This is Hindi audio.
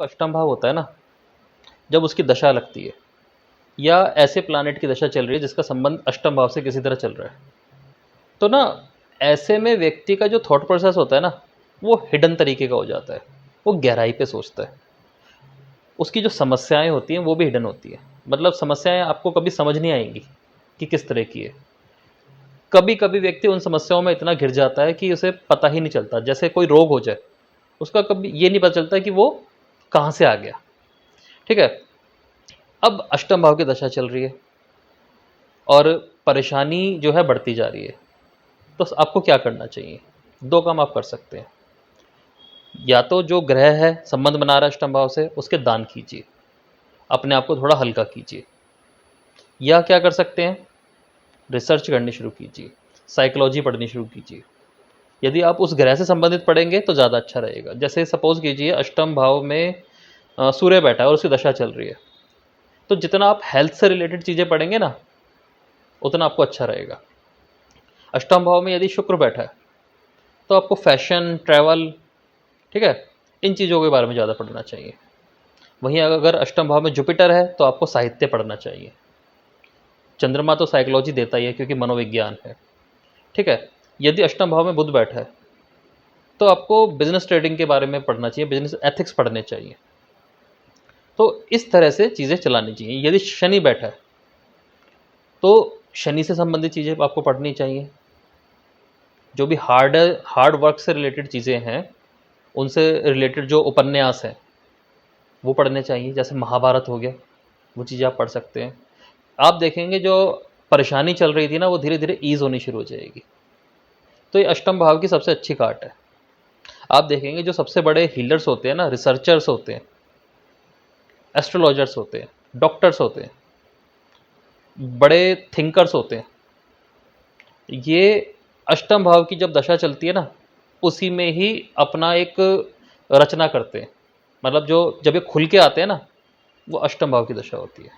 अष्टम भाव होता है ना, जब उसकी दशा लगती है या ऐसे प्लानेट की दशा चल रही है जिसका संबंध अष्टम भाव से किसी तरह चल रहा है, तो ना ऐसे में व्यक्ति का जो थॉट प्रोसेस होता है ना, वो हिडन तरीके का हो जाता है। वो गहराई पे सोचता है। उसकी जो समस्याएं होती हैं वो भी हिडन होती है। मतलब समस्याएं आपको कभी समझ नहीं आएंगी कि किस तरह की है। कभी कभी व्यक्ति उन समस्याओं में इतना घिर जाता है कि उसे पता ही नहीं चलता। जैसे कोई रोग हो जाए, उसका कभी ये नहीं पता चलता कि वो कहाँ से आ गया। ठीक है। अब अष्टम भाव की दशा चल रही है और परेशानी जो है बढ़ती जा रही है, तो आपको क्या करना चाहिए? दो काम आप कर सकते हैं। या तो जो ग्रह है संबंध बना रहा है अष्टम भाव से, उसके दान कीजिए, अपने आप को थोड़ा हल्का कीजिए। या क्या कर सकते हैं, रिसर्च करनी शुरू कीजिए, साइकोलॉजी पढ़नी शुरू कीजिए। यदि आप उस ग्रह से संबंधित पढ़ेंगे तो ज़्यादा अच्छा रहेगा। जैसे सपोज कीजिए अष्टम भाव में सूर्य बैठा है और उसकी दशा चल रही है, तो जितना आप हेल्थ से रिलेटेड चीज़ें पढ़ेंगे ना, उतना आपको अच्छा रहेगा। अष्टम भाव में यदि शुक्र बैठा है तो आपको फैशन, ट्रैवल, ठीक है, इन चीज़ों के बारे में ज़्यादा पढ़ना चाहिए। वहीं अगर अष्टम भाव में जुपिटर है तो आपको साहित्य पढ़ना चाहिए। चंद्रमा तो साइकोलॉजी देता ही है क्योंकि मनोविज्ञान है। ठीक है। यदि अष्टम भाव में बुध बैठा है तो आपको बिजनेस ट्रेडिंग के बारे में पढ़ना चाहिए, बिजनेस एथिक्स पढ़ने चाहिए। तो इस तरह से चीज़ें चलानी चाहिए। यदि शनि बैठा है तो शनि से संबंधित चीज़ें आपको पढ़नी चाहिए। जो भी हार्ड वर्क से रिलेटेड चीज़ें हैं, उनसे रिलेटेड जो उपन्यास हैं वो पढ़ने चाहिए। जैसे महाभारत हो गया, वो चीज़ें आप पढ़ सकते हैं। आप देखेंगे जो परेशानी चल रही थी ना, वो धीरे धीरे ईज होनी शुरू हो जाएगी। तो ये अष्टम भाव की सबसे अच्छी काट है। आप देखेंगे जो सबसे बड़े हीलर्स होते हैं ना, रिसर्चर्स होते हैं, एस्ट्रोलॉजर्स होते हैं, डॉक्टर्स होते हैं, बड़े थिंकर्स होते हैं, ये अष्टम भाव की जब दशा चलती है ना, उसी में ही अपना एक रचना करते हैं। मतलब जो जब ये खुल के आते हैं ना, वो अष्टम भाव की दशा होती है।